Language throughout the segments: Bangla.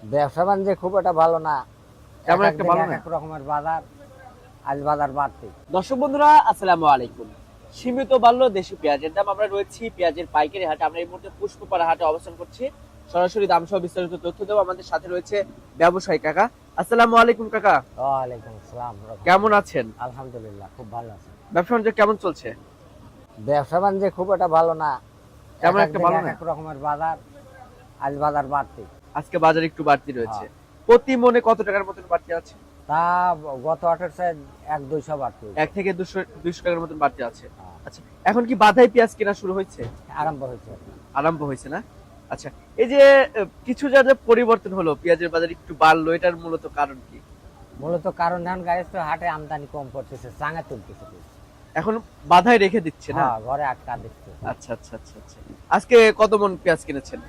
ব্যবসা বাণিজ্য খুব একটা ভালো না। তেমন এক একটা একদিন ভালো এক না। এক রকমের বাজার, আজ বাজার বাড়তি। দর্শক বন্ধুরা আসসালামু আলাইকুম। সীমিত বাড়লো দেশি পেঁয়াজের দাম। আমরা রয়েছি পেঁয়াজের পাইকারি হাটে। আমরা এই মুহূর্তে পুষ্পপাড়া হাটে অবস্থান করছি। সরাসরি দাম সহ বিস্তারিত তথ্য দেবো। আমাদের সাথে রয়েছে ব্যবসায়ী কাকা। আসসালামু আলাইকুম কাকা, ওয়ালাইকুম আসসালাম। কেমন আছেন? আলহামদুলিল্লাহ খুব ভালো আছে। ব্যবসা বাণিজ্য কেমন চলছে? ব্যবসা বাণিজ্য খুব একটা ভালো না। তেমন এক একটা একদিন ভালো এক না। এক রকমের বাজার, আজ বাজার বাড়তি। আজকে বাজার একটু বাড়তি রয়েছে। হ্যাঁ। প্রতি মনে কত টাকার মতন বাড়তি আছে? তা গত হাটের চেয়ে 1-200 বাড়তি হয়েছে। 1 থেকে 200 টাকার মতন বাড়তি আছে। হ্যাঁ, আচ্ছা, এখন কি বাধাই পেঁয়াজ কেনা শুরু হয়েছে? আরম্ভ হয়েছে। আরম্ভ হয়েছে না? আচ্ছা, এই যে কিছু যা যা পরিবর্তন হলো, পেঁয়াজের বাজার একটু বাড়লো, এটার মূলত কারণ কি? মূলত কারণ ধান গাড়ি তো হাটে আমদানি কম করতেছে, চাঙা তুলতেছে। এখন বাধাই রেখে দিচ্ছে না? হ্যাঁ, ঘরে আটকা দিচ্ছে। আচ্ছা আচ্ছা আচ্ছা আচ্ছা। আজকে কত মন পেঁয়াজ কিনেছেন?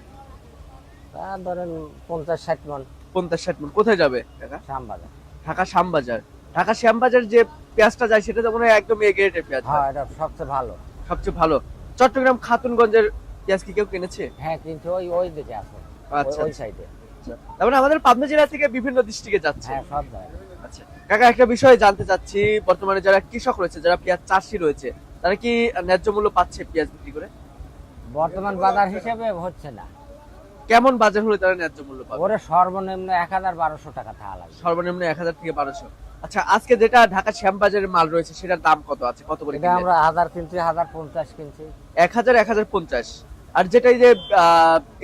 তা ধরেন 50-60 মন 50-60 মন। কোথায় যাবে কাকা? শ্যামবাজার। ঢাকা শ্যামবাজার। ঢাকা শ্যামবাজার যে পেঁয়াজটা যায় সেটা তো মনে হয় একদম এ গ্রেডের পেঁয়াজ। হ্যাঁ, এটা সবচেয়ে ভালো। সবচেয়ে ভালো। চট্টগ্রাম খাতুনগঞ্জের পেঁয়াজ কি কেউ কিনেছে? হ্যাঁ, কিন্তু ওই দিকে আছে, আচ্ছা ওই আচ্ছা সাইডে। আচ্ছা। তার মানে আমাদের পাবনা জেলা থেকে বিভিন্ন ডিস্ট্রিক্টে যাচ্ছে। হ্যাঁ, সব জায়গায়। আচ্ছা কাকা, একটা বিষয় জানতে চাচ্ছি, বর্তমানে যারা কৃষক রয়েছে, যারা পেঁয়াজ চাষি রয়েছে, তারা কি ন্যায্য মূল্য পাচ্ছে পেঁয়াজ বিক্রি করে? বর্তমান বাজার হিসেবে হচ্ছে না। কেমন বাজার হলে তারা ন্যায্য মূল্য পাবে? ওরে সর্বনিম্ন 1000-1200 টাকা থাকা লাগবে। সর্বনিম্ন 1000 থেকে 1200। আচ্ছা, আজকে যেটা ঢাকা শ্যামবাজারের মাল রয়েছে সেটার দাম কত আছে? কত করে এটা কিনলেন? আমরা 1000 কিনছি, 1050 কিনছি। 1000, 1050। আর যেটা এই যে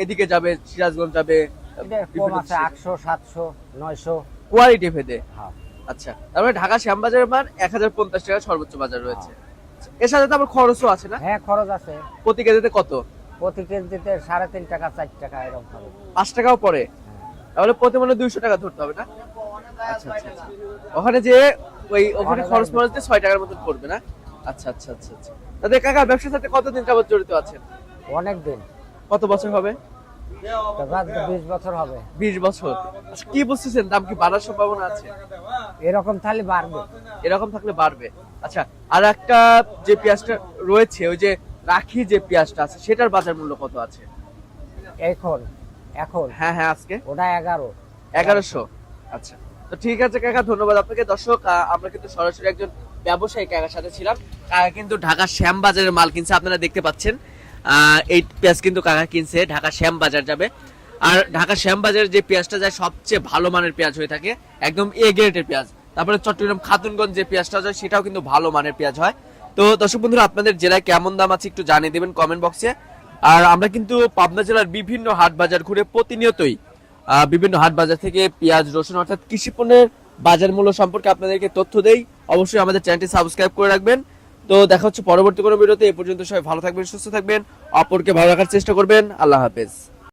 এদিকে যাবে, সিরাজগঞ্জ যাবে, এটা কম আছে 800, 700, 900। কোয়ালিটি ভেদে। হ্যাঁ, আচ্ছা, তার মানে ঢাকা শ্যামবাজারের মান 1050 টাকা সর্বোচ্চ বাজার রয়েছে। এর সাথে তো আবার খরচও আছে না? হ্যাঁ, খরচ আছে। প্রতি কেজিতে কত? প্রতি কেজিতে 3.5 টাকা, 4 টাকা এরকম খরচ। 5 টাকাও পড়ে। হ্যাঁ। তাহলে প্রতি মনে 200 টাকা ধরতে হবে না? আচ্ছা আচ্ছা আচ্ছা। ওখানে যে ওখানে খরচ মনে 6 টাকার মতো পড়বে না? আচ্ছা আচ্ছা আচ্ছা আচ্ছা। তাদের কাকা ব্যবসার সাথে কতদিন যাবত জড়িত আছেন? অনেক দিন, কত বছর হবে? তো বাদ 20 বছর হবে। 20 বছর। আচ্ছা, কি বুঝতেছেন, দাম কি বাড়ার সম্ভাবনা আছে? এরকম থালি বাড়বে। এরকম থাকলে বাড়বে। আচ্ছা, আর একটা যে পেঁয়াজটা রয়েছে, ওই যে রাখি যে পেঁয়াজটা আছে, সেটার বাজার মূল্য কত আছে? এখন এখন হ্যাঁ হ্যাঁ, আজকে ওটা 11। 1100। আচ্ছা, তো ঠিক আছে কাকা, ধন্যবাদ আপনাকে। দর্শক, আমরা কিন্তু সরাসরি একজন ব্যবসায়ী কাকার সাথে ছিলাম। কাকা কিন্তু ঢাকা শ্যামবাজারের মাল কিনছে, আপনারা দেখতে পাচ্ছেন। এই পেঁয়াজ কিন্তু কাকা কিনছে, ঢাকা শ্যামবাজার যাবে। আর ঢাকা শ্যামবাজারের যে পেঁয়াজটা যায় সবচেয়ে ভালো মানের পেঁয়াজ হয়ে থাকে, একদম এ গ্রেডের পেঁয়াজ। তারপরে চট্টগ্রাম খাতুনগঞ্জ যে পেঁয়াজটা যায় সেটাও কিন্তু ভালো মানের পেঁয়াজ হয়। তো দর্শক বন্ধুরা, আপনাদের জেলায় কেমন দাম আছে একটু জানিয়ে দেবেন কমেন্ট বক্সে। আর আমরা কিন্তু পাবনা জেলার বিভিন্ন হাট বাজার ঘুরে প্রতিনিয়তই বিভিন্ন হাট বাজার থেকে পেঁয়াজ, রসুন অর্থাৎ কৃষি পণ্যের বাজার মূল্য সম্পর্কে আপনাদেরকে তথ্য দেই। অবশ্যই আমাদের চ্যানেলটি সাবস্ক্রাইব করে রাখবেন। তো দেখা হচ্ছে পরবর্তী কোনো ভিডিওতে। এ পর্যন্ত সবাই ভালো থাকবেন, সুস্থ থাকবেন, অপরকে ভালো রাখার চেষ্টা করবেন। আল্লাহ হাফেজ।